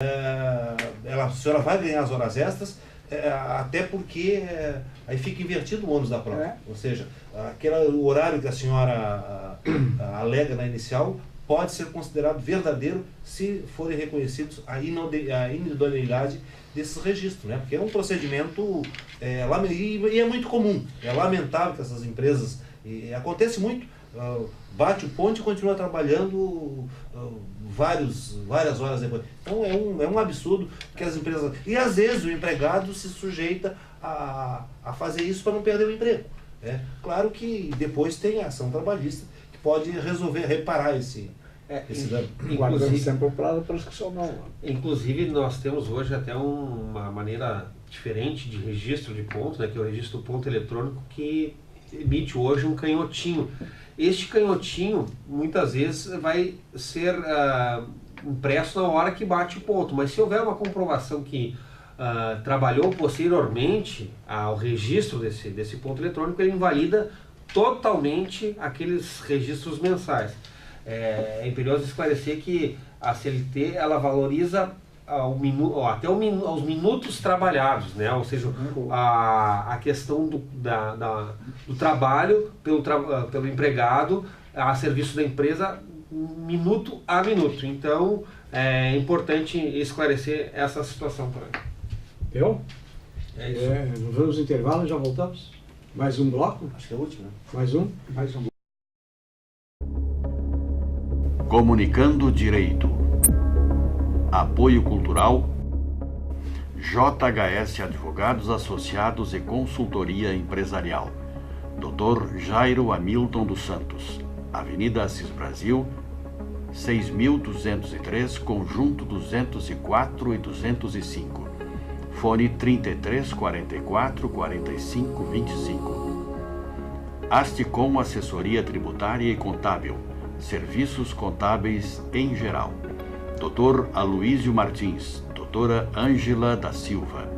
A senhora vai ganhar as horas extras, até porque aí fica invertido o ônus da prova. Ou seja, o horário que a senhora alega na inicial pode ser considerado verdadeiro se forem reconhecidos a individualidade desses registros, né? Porque é um procedimento e é muito comum. É lamentável que essas empresas, acontece muito, bate o ponto e continua trabalhando várias horas depois. Então é um absurdo que as empresas... E às vezes o empregado se sujeita a fazer isso para não perder o emprego. Claro que depois tem a ação trabalhista que pode reparar esse dano. Guardando sempre o prazo da prescrição não. Inclusive nós temos hoje até uma maneira diferente de registro de ponto, né, que é o registro do ponto eletrônico, que emite hoje um canhotinho. Este canhotinho muitas vezes vai ser impresso na hora que bate o ponto, mas se houver uma comprovação que trabalhou posteriormente ao registro desse ponto eletrônico, ele invalida totalmente aqueles registros mensais. É imperioso esclarecer que a CLT ela valoriza até aos minutos trabalhados, né? Ou seja, a questão do trabalho pelo empregado a serviço da empresa minuto a minuto. Então é importante esclarecer essa situação também. Eu? É isso. Nos vamos intervalo e já voltamos? Mais um bloco? Acho que é o último, né? Mais um? Mais um. Comunicando Direito. Apoio Cultural JHS Advogados Associados e Consultoria Empresarial. Dr. Jairo Hamilton dos Santos, Avenida Assis Brasil, 6.203, Conjunto 204 e 205. Fone 33 44 45 25. Asticom Assessoria Tributária e Contábil. Serviços contábeis em geral. Dr. Aloísio Martins, Doutora Ângela da Silva,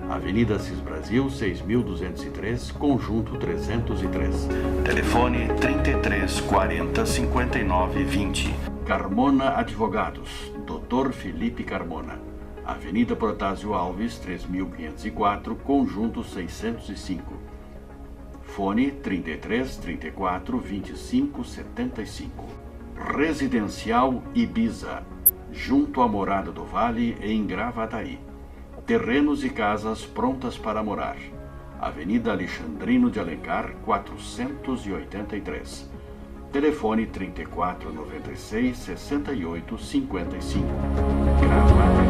Avenida Assis Brasil, 6.203, Conjunto 303. Telefone 33 40 59 20. Carmona Advogados, Dr. Felipe Carmona, Avenida Protásio Alves, 3.504, Conjunto 605. Fone 33 34 25 75. Residencial Ibiza, junto à Morada do Vale, em Gravataí. Terrenos e casas prontas para morar. Avenida Alexandrino de Alencar, 483. Telefone 34 96 68 55. Gravataí.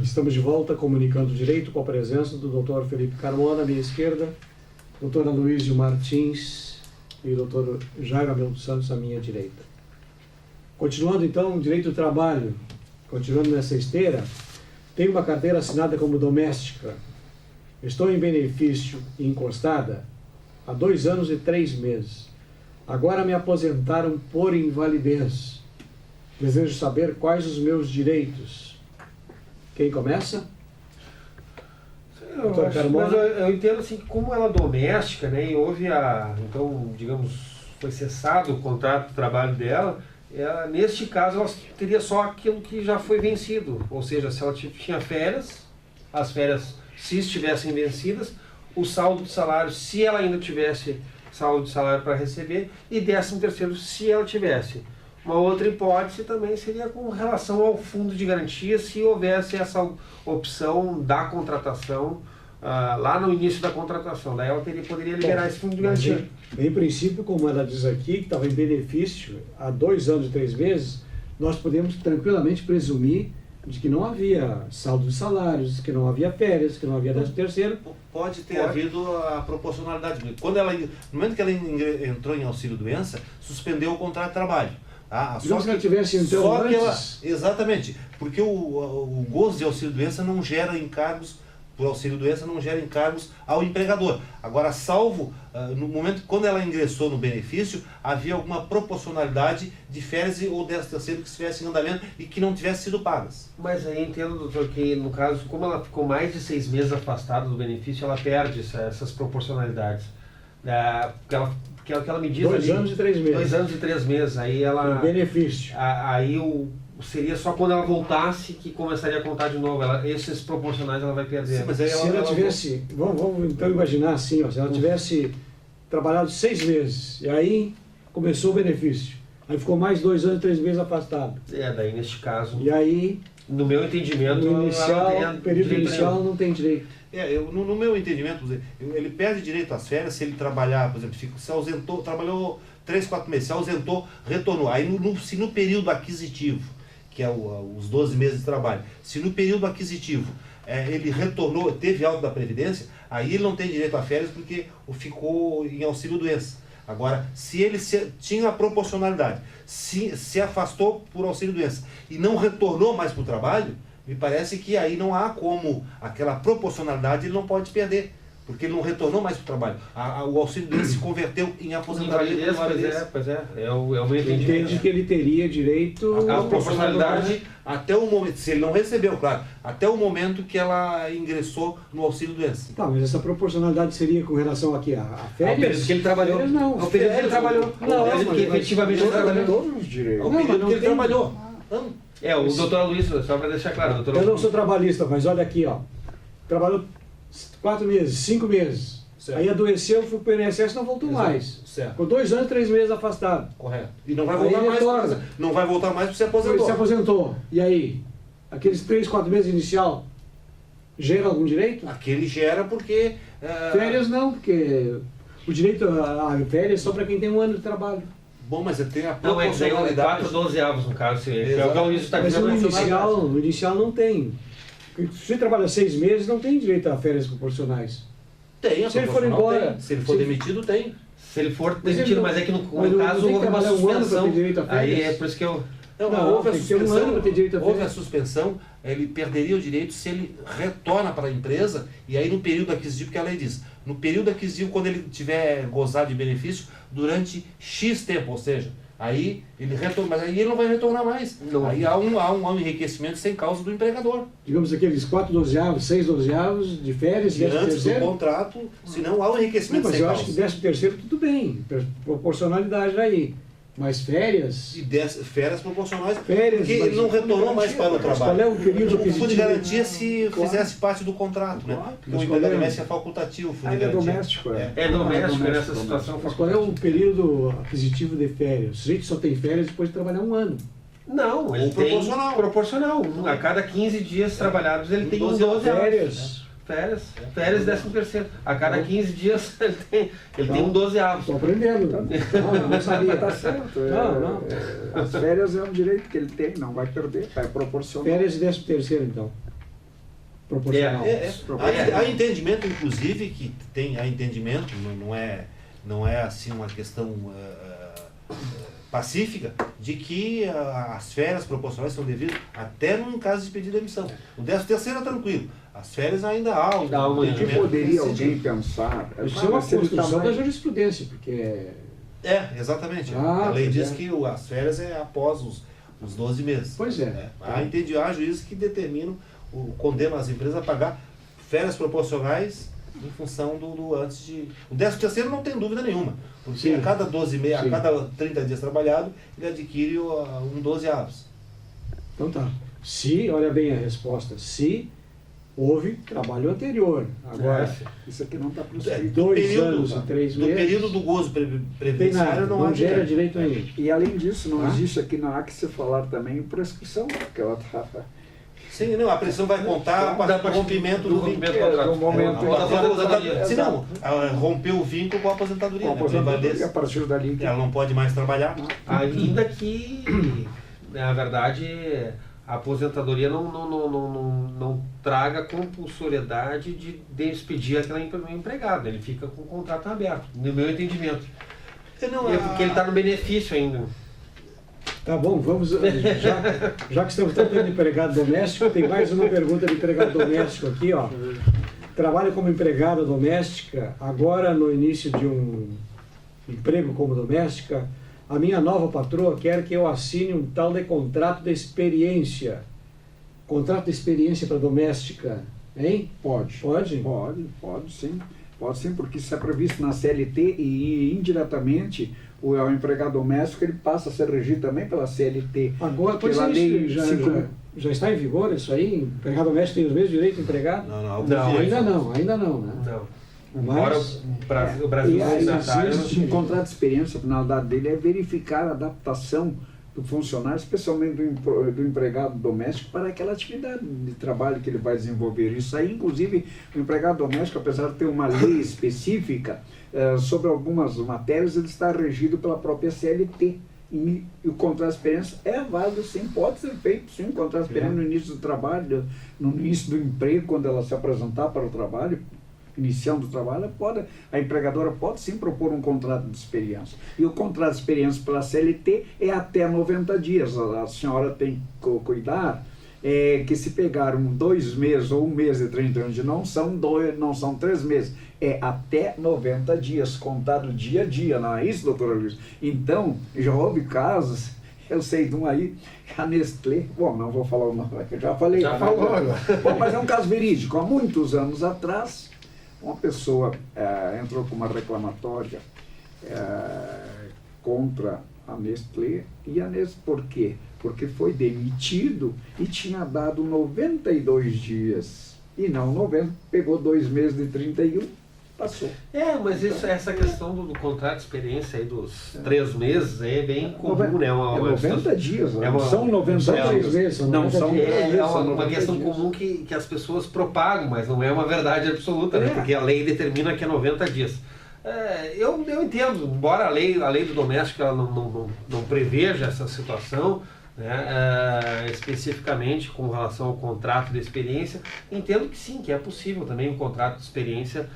Estamos de volta comunicando direito com a presença do Dr. Felipe Carmona à minha esquerda, Dr. Aloísio Martins e o Dr. Jairo Hamilton dos Santos à minha direita. Continuando então, direito do trabalho, continuando nessa esteira, tenho uma carteira assinada como doméstica. Estou em benefício e encostada há 2 anos e 3 meses. Agora me aposentaram por invalidez. Desejo saber quais os meus direitos. Quem começa? Eu entendo assim, como ela é doméstica, né, e houve então, digamos, foi cessado o contrato de trabalho dela, neste caso ela teria só aquilo que já foi vencido, ou seja, se ela tinha férias, as férias, se estivessem vencidas, o saldo de salário, se ela ainda tivesse saldo de salário para receber, e 13º se ela tivesse. Uma outra hipótese também seria com relação ao fundo de garantia, se houvesse essa opção da contratação, lá no início da contratação. Daí ela poderia liberar esse fundo de garantia. Em princípio, como ela diz aqui, que estava em benefício há 2 anos e 3 meses, nós podemos tranquilamente presumir de que não havia saldo de salários, que não havia férias, que não havia 13º. Pode ter havido a proporcionalidade. No momento que ela entrou em auxílio-doença, suspendeu o contrato de trabalho. Só que ela tivesse então antes... Exatamente, porque o gozo de auxílio-doença não gera encargos, por auxílio-doença não gera encargos ao empregador. Agora, salvo, no momento quando ela ingressou no benefício, havia alguma proporcionalidade de férias ou 13º que estivesse em andamento e que não tivesse sido pagas. Mas aí entendo, doutor, que no caso, como ela ficou mais de 6 meses afastada do benefício, ela perde essas proporcionalidades. Porque porque aquela medida 2 anos e 3 meses. 2 anos e 3 meses. Aí ela... O benefício. Aí seria só quando ela voltasse que começaria a contar de novo. Esses proporcionais ela vai perder. Sim, mas aí Se ela tivesse, vamos então imaginar assim, ó, se ela tivesse trabalhado 6 meses, e aí começou o benefício, aí ficou mais 2 anos e 3 meses afastado. Daí neste caso, E aí, no meu entendimento, no inicial, ela não tem período direito inicial nenhum. não tem direito. No meu entendimento, ele perde direito às férias se ele trabalhar, por exemplo, se ausentou, trabalhou 3, 4 meses, se ausentou, retornou. Aí se no período aquisitivo, que é os 12 meses de trabalho, se no período aquisitivo ele retornou, teve alta da Previdência, aí ele não tem direito a férias porque ficou em auxílio-doença. Agora, se ele tinha a proporcionalidade, se afastou por auxílio-doença e não retornou mais para o trabalho, me parece que aí não há como, aquela proporcionalidade ele não pode perder, porque ele não retornou mais para o trabalho. O auxílio-doença se converteu em aposentadoria. Pois é o meu Ele entendimento. entende que ele teria direito A proporcionalidade até o momento, se ele não recebeu, claro, até o momento que ela ingressou no auxílio-doença. Tá, mas essa proporcionalidade seria com relação aqui a Ao férias? período que ele trabalhou. Férias não. Ao período que ele trabalhou. Não, Ao período mas- que efetivamente ele trabalhou. Todos os direitos. Ao Não, mas período não que ele tem- trabalhou. O doutor Luiz, só para deixar claro, doutor Eu não sou trabalhista, mas olha aqui, ó. Trabalhou 4 meses, 5 meses. Certo. Aí adoeceu, foi pro INSS, não voltou Exato. mais. Certo. Ficou 2 anos e 3 meses afastado. Correto. E não vai Aí voltar ele mais. retorna. Não vai voltar mais porque você Ele aposentou. se aposentou. E aí? Aqueles 3, 4 meses inicial, gera algum direito? Aquele gera porque. Férias não, porque o direito a férias é só para quem tem 1 ano de trabalho. Bom, mas tem a Não, é proporcionalidade. 4/12avos no caso. É o que Exato. o Luiz está Mas dizendo. no inicial não tem. Porque se você trabalha 6 meses, não tem direito a férias proporcionais. Tem, a Se ele for proporcional embora, tem. Se ele for demitido, tem. Se ele for Mas ele demitido, não- mas é que no mas não caso tem que houve uma trabalhar 1 ano para suspensão. ter direito a Aí férias? é por isso que eu... Não, houve a tem que ter 1 ano suspensão. para ter direito a Houve a férias. suspensão, ele perderia o direito se ele retorna para a empresa e aí no período aquisitivo, que a lei diz, no período aquisitivo, quando ele tiver gozado de benefício, durante X tempo, ou seja, aí ele retorna, mas aí ele não vai retornar mais. Não. Aí há um enriquecimento sem causa do empregador. Digamos aqueles 4 dozeavos, 6 dozeavos de férias, E antes do 13º. contrato, senão há um Não, enriquecimento mas sem eu causa. acho que 13º tudo bem, proporcionalidade aí. Mas férias... E férias proporcionais, Férias, porque mas ele não o fundo de retornou mais garantia, para o mas trabalho. qual é o período O fundo de aquisitivo? garantia se Claro. fizesse parte do contrato, né? Claro. Porque Mas o qual é empregado o- doméstica é facultativo o fundo de Ainda é garantia. doméstico, é. É doméstico nessa doméstico. situação. Mas qual é o período aquisitivo de férias? O sujeito só tem férias depois de trabalhar 1 ano. Não, ele Ou tem proporcional. proporcional. A cada 15 dias trabalhados ele tem 12 12 avos. Férias. Férias 13º. A cada 15 dias ele tem um 12avos. Estou aprendendo. Não, não sabia. Tá certo. Não. As férias é um direito que ele tem, não vai perder, vai proporcionar. Férias e 13º, então. Proporcional. Há entendimento, inclusive, que tem há entendimento, não é assim uma questão pacífica, de que as férias proporcionais são devidas até no caso de pedido de demissão. O 13º é tranquilo. As férias ainda há um Dá uma- O que entendimento poderia nesse alguém sentido. pensar? Isso é uma se ele tá construção da mais- jurisprudência, porque Exatamente. Ah, a lei pois diz é. que as férias é após os 12 meses. Pois é. Há juízes que determinam, condenam as empresas a pagar férias proporcionais em função do antes de... O 13º não tem dúvida nenhuma, porque Sim. a cada 12 meses, a Sim. cada 30 dias trabalhado, ele adquire um 12avos. Então tá. Se, olha bem a resposta, se houve trabalho anterior. Agora, Isso aqui não está É, proscrito. do 2 período- anos e 3 Do meses. período do gozo Não tem nada, previdenciário não há não gera direito. direito nenhum. E além disso, não Ah. existe aqui na ACT se falar também em prescrição, porque ela está... Sim, não, a pressão vai contar a partir do rompimento do vínculo. rompimento do contrato. No momento É, A aposentadoria. Exato. Se não, ela rompeu o vínculo com a aposentadoria. Com a né? aposentadoria, a partir dali... Ela não pode mais trabalhar. Ainda que, na verdade, a aposentadoria não traga compulsoriedade de despedir aquele empregado. Ele fica com o contrato aberto, no meu entendimento. É porque ele está no benefício ainda. Tá bom, vamos. Já que estamos tratando de empregado doméstico, tem mais uma pergunta de empregado doméstico aqui, ó. Trabalho como empregada doméstica, agora no início de um emprego como doméstica, a minha nova patroa quer que eu assine um tal de contrato de experiência. Contrato de experiência para doméstica, hein? Pode. Pode? Pode, sim. Pode sim, porque isso é previsto na CLT e indiretamente o empregado doméstico ele passa a ser regido também pela CLT. Agora, pois pela lei já está em vigor isso aí? Empregado doméstico tem os mesmos direitos do empregado? Não, Ainda não, né? Não. Agora o Brasil existe um contrato de experiência, a finalidade dele é verificar a adaptação do funcionário, especialmente do empregado doméstico, para aquela atividade de trabalho que ele vai desenvolver. Isso aí, inclusive, o empregado doméstico, apesar de ter uma lei específica sobre algumas matérias, ele está regido pela própria CLT. E o contrato de experiência é válido, sim, pode ser feito, sim, o contrato de experiência no início do trabalho, no início do emprego, quando ela se apresentar para o trabalho, iniciando o trabalho, a empregadora pode sim propor um contrato de experiência. E o contrato de experiência pela CLT é até 90 dias. A senhora tem que cuidar que se pegar 2 meses ou 1 mês e 31 dias, não são 3 meses, é até 90 dias, contado dia a dia, não é isso, doutora Luiz? Então, já houve casos, eu sei de um aí, a Nestlé, bom, não vou falar o nome, eu já falei. Já falou agora. Bom, mas é um caso verídico. Há muitos anos atrás, uma pessoa entrou com uma reclamatória contra a Nestlé, e a Nestlé, por quê? Porque foi demitido e tinha dado 92 dias, e não 90, pegou 2 meses de 31, passou. Mas essa questão do contrato de experiência aí dos 3 meses é bem comum, né? 90 dias, são 90 dias. Não, são uma questão comum que as pessoas propagam, mas não é uma verdade absoluta, né? Porque a lei determina que é 90 dias. Eu entendo, embora a lei do doméstico ela não preveja essa situação, né, especificamente com relação ao contrato de experiência, entendo que sim, que é possível também um contrato de experiência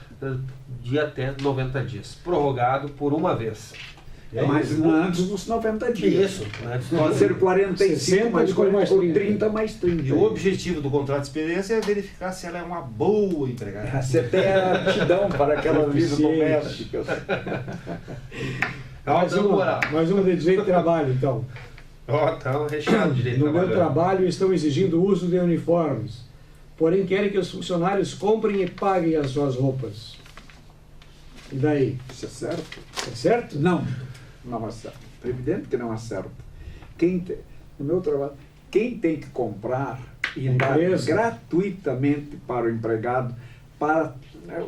de até 90 dias, prorrogado por uma vez. Mas antes dos 90 dias. Isso, né? Pode ser 45 mais 40 ou 30 mais 30. E o objetivo do contrato de experiência é verificar se ela é uma boa empregada. Você tem a aptidão para aquela vida doméstica. Mais uma de direito de trabalho, então. Tá recheado de direito de trabalho. No meu trabalho estão exigindo o uso de uniformes, porém querem que os funcionários comprem e paguem as suas roupas. E daí? Isso é certo? É certo? Não é certo. É evidente que não é certo. No meu trabalho, quem tem que comprar e dar gratuitamente para o empregado, para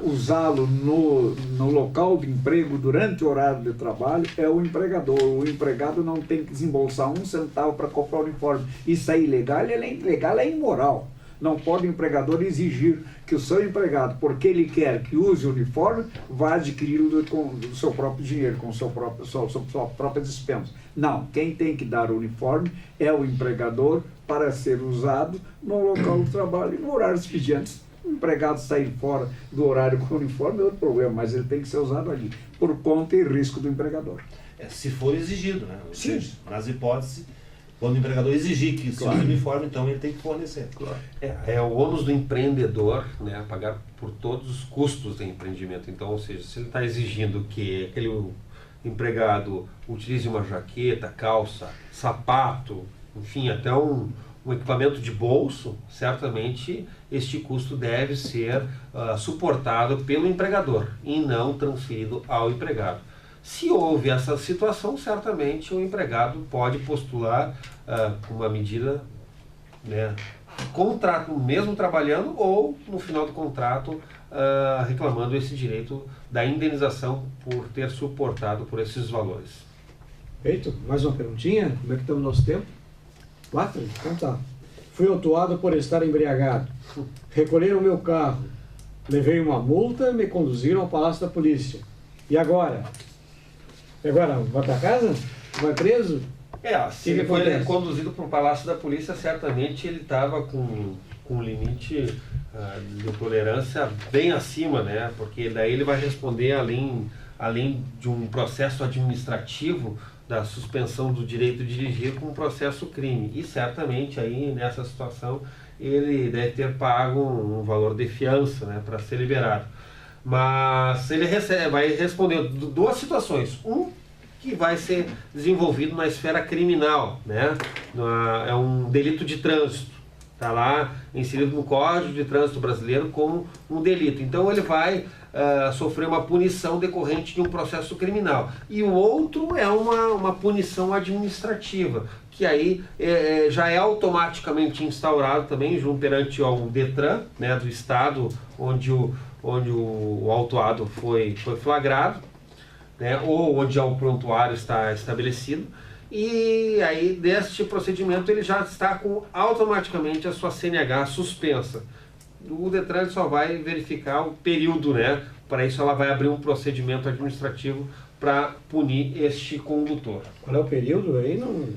usá-lo no local de emprego durante o horário de trabalho, é o empregador. O empregado não tem que desembolsar 1 centavo para comprar o uniforme. Isso é ilegal, é imoral. Não pode o empregador exigir que o seu empregado, porque ele quer que use o uniforme, vá adquiri-lo com o seu próprio dinheiro, com sua própria dispensa. Não, quem tem que dar o uniforme é o empregador para ser usado no local de trabalho e no horário expediente. O empregado sair fora do horário com o uniforme é outro problema, mas ele tem que ser usado ali, por conta e risco do empregador. Se for exigido, né? Sim. Nas hipóteses, quando o empregador exigir que se use o uniforme, então ele tem que fornecer. Claro. É o ônus do empreendedor, né, pagar por todos os custos do empreendimento. Então, ou seja, se ele está exigindo que aquele empregado utilize uma jaqueta, calça, sapato, enfim, até um equipamento de bolso, certamente este custo deve ser suportado pelo empregador e não transferido ao empregado. Se houve essa situação, certamente o empregado pode postular uma medida, né, contrato, mesmo trabalhando, ou no final do contrato reclamando esse direito da indenização por ter suportado por esses valores. Feito. Mais uma perguntinha? Como é que estamos no nosso tempo? 4? Então tá. Fui autuado por estar embriagado. Recolheram o meu carro. Levei uma multa e me conduziram ao Palácio da Polícia. E agora? Vai para casa? Vai preso? Se ele foi conduzido para o Palácio da Polícia, certamente ele estava com um limite de tolerância bem acima, né? Porque daí ele vai responder além de um processo administrativo da suspensão do direito de dirigir com um processo crime. E certamente aí nessa situação ele deve ter pago um valor de fiança, né, para ser liberado. Mas ele vai responder 2 situações. Que vai ser desenvolvido na esfera criminal, né? É um delito de trânsito. Está lá inserido no Código de Trânsito Brasileiro como um delito. Então ele vai sofrer uma punição decorrente de um processo criminal. E o outro é uma punição administrativa, que aí já é automaticamente instaurado também junto perante ao DETRAN, né, do estado onde o autuado foi flagrado, né, ou onde o prontuário está estabelecido. E aí, deste procedimento, ele já está com automaticamente a sua CNH suspensa. O DETRAN só vai verificar o período, né? Para isso, ela vai abrir um procedimento administrativo para punir este condutor. Qual é o período aí? Não...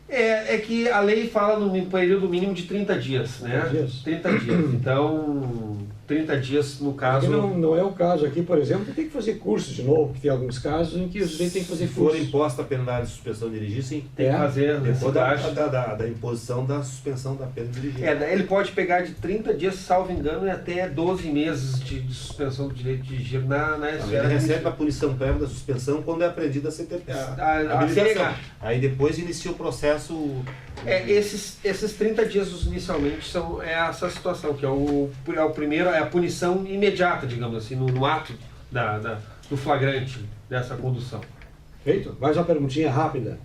É que a lei fala no período mínimo de 30 dias, né? 30 dias. Então, 30 dias no caso... Não é o caso aqui, por exemplo, tem que fazer curso de novo, porque tem alguns casos em que o sujeito tem que fazer Se curso. for imposta a penalidade de suspensão de dirigir, sim. Tem que fazer depois da imposição da suspensão da pena de dirigir. Ele pode pegar de 30 dias, salvo engano, e até 12 meses de suspensão do direito de dirigir na esfera. Ele recebe a punição prévia da suspensão quando é apreendida a habilitação. Aí depois inicia o processo... Esses 30 dias inicialmente é essa situação, que é o primeiro, é a punição imediata, digamos assim, no ato do flagrante dessa condução. Feito? Mais uma perguntinha rápida.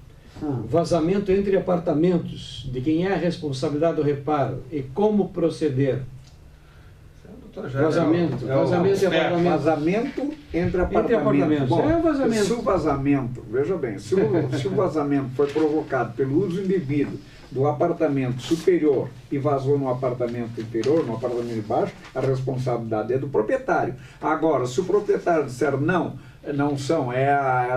Vazamento entre apartamentos, de quem é a responsabilidade do reparo e como proceder? Vazamento entre apartamentos. Vazamento entre apartamentos. Bom, vazamento. Se o vazamento, veja bem, se o vazamento foi provocado pelo uso indevido do apartamento superior e vazou no apartamento inferior, no apartamento de baixo, a responsabilidade é do proprietário. Agora, se o proprietário disser não são,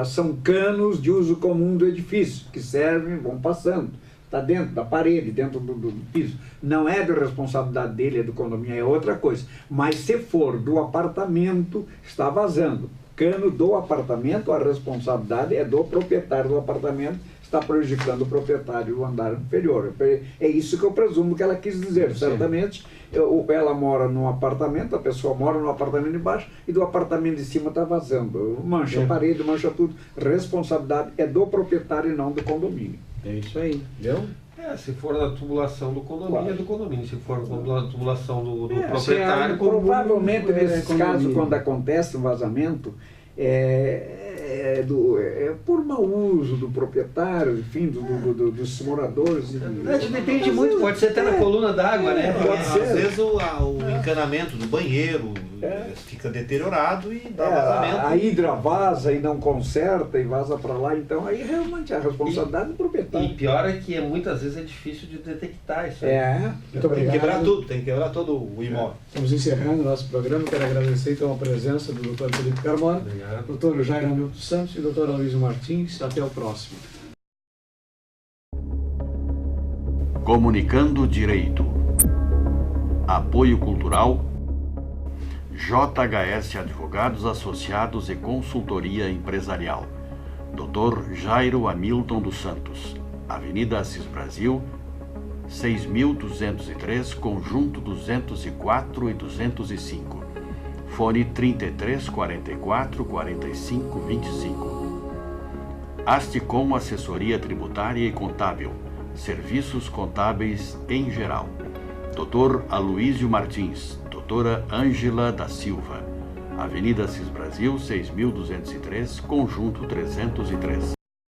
são canos de uso comum do edifício, que servem, vão passando. Está dentro da parede, dentro do piso. Não é de responsabilidade dele, é do condomínio, é outra coisa. Mas se for do apartamento, está vazando. Cano do apartamento, a responsabilidade é do proprietário do apartamento, está prejudicando o proprietário do andar inferior. É isso que eu presumo que ela quis dizer. Certamente, ela mora num apartamento, a pessoa mora no apartamento de baixo e do apartamento de cima está vazando. Mancha a parede, mancha tudo. Responsabilidade é do proprietário e não do condomínio. É isso aí, viu? Se for na tubulação do condomínio, é do condomínio. Se for na tubulação do proprietário... Proprietário, provavelmente, nesses casos, quando acontece um vazamento, é por mau uso do proprietário, enfim, dos moradores. Depende muito, pode ser até na coluna d'água, né? Às vezes o encanamento do banheiro fica deteriorado e dá vazamento. A hidra vaza e não conserta e vaza para lá, então aí realmente a responsabilidade do proprietário. E pior é que muitas vezes é difícil de detectar isso. Muito obrigado. Tem que quebrar todo o imóvel. Estamos encerrando o nosso programa. Quero agradecer então a presença do Dr. Felipe Carmona, Dr. Jairo Hamilton Santos e Dr. Aloysio Martins. Até o próximo. Comunicando Direito. Apoio Cultural JHS Advogados Associados e Consultoria Empresarial. Dr. Jairo Hamilton dos Santos, Avenida Assis Brasil, 6.203, Conjunto 204 e 205. Fone 33 44 45 25. Asticom Assessoria Tributária e Contábil. Serviços contábeis em geral. Dr. Aloysio Martins, Doutora Ângela da Silva, Avenida Assis Brasil, 6.203, Conjunto 303.